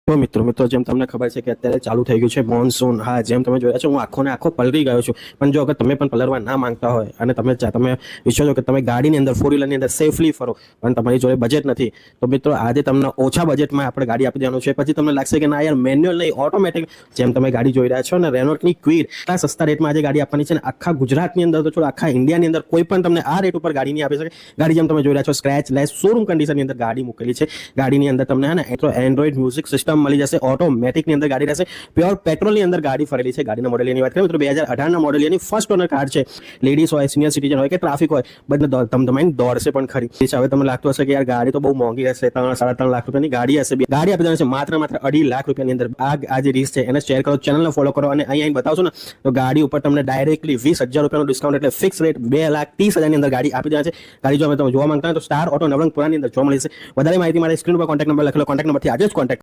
તો મિત્રો જેમ તમને ખબર છે કે અત્યારે ચાલુ થઈ ગયું છે મોન્સૂન. હા, જેમ તમે જોયા છો હું આખો ને આખો પલળી ગયો છું. પણ જો અગર તમે પણ પલળવા ના માંગતા હોય અને તમે ઈચ્છો છો કે તમે ગાડીની અંદર ફોર વ્હીલરની અંદર સેફલી ફરો પણ તમારી જોડે બજેટ નથી, તો મિત્રો આજે તમને ઓછા બજેટમાં આપણે ગાડી આપી દેવાનું છે. પછી તમને લાગશે કે ના યાર મેન્યુઅલ નહીં ઓટોમેટિક, જેમ તમે ગાડી જોઈ રહ્યા છો ને રેનોલ્ટની ક્વીડ આ સસ્તા રેટમાં આજે ગાડી આપવાની છે. ને આખા ગુજરાતની અંદર તો છોડો આખા ઇન્ડિયાની અંદર કોઈ પણ તમને આ રેટ ઉપર ગાડી નહીં આપી શકે. ગાડી જેમ તમે જોઈ રહ્યા છો સ્ક્રેચ લેસ શોરૂમ કન્ડિશનની અંદર ગાડી મૂકેલી છે. ગાડીની અંદર તમને હે ને એન્ડ્રોઇડ મ્યુઝિક સિસ્ટમ મળી જશે. ઓટોમેટિક ની અંદર ગાડી રહેશે. પ્યોર પેટ્રોલ ની અંદર ગાડી ફરેલી છે. ગાડીના મોડેલની વાત કરીએ મિત્રો 2018 ના મોડેલની ફર્સ્ટ ઓનર કાર છે. લેડીઝ હોય, સિનિયર સિટીઝન હોય કે ટ્રાફિક હોય, બધા તમને દોડશે પણ ખરી. હવે તમને લાગતું હશે કે યાર ગાડી તો બહુ મોંઘી હશે, 3-3.5 લાખ રૂપિયાની ગાડી હશે. ગાડી આપી દેવાની છે માત્ર 2.5 લાખ રૂપિયાની અંદર. આ જે રીસ છે એને શેર કરો, ચેનલને ફોલો કરો અને અહીં બતાવશો ને તો ગાડી ઉપર તમને ડાયરેક્ટલી 20,000 રૂપિયાનું ડિસ્કાઉન્ટ એટલે ફિક્સ રેટ 2,30,000 ની અંદર ગાડી આપી દેવાની છે. ગાડી જો તમે જોવા માંગતા હોય તો સ્ટાર ઓટો નવરંગપુરાની અંદર જોવા મળી જશે. વધારે માહિતી માટે સ્ક્રીન પર કોન્ટેક્ટ નંબર લખેલો, કોન્ટેક્ટ નંબરથી આજે જ કોન્ટેક્ટ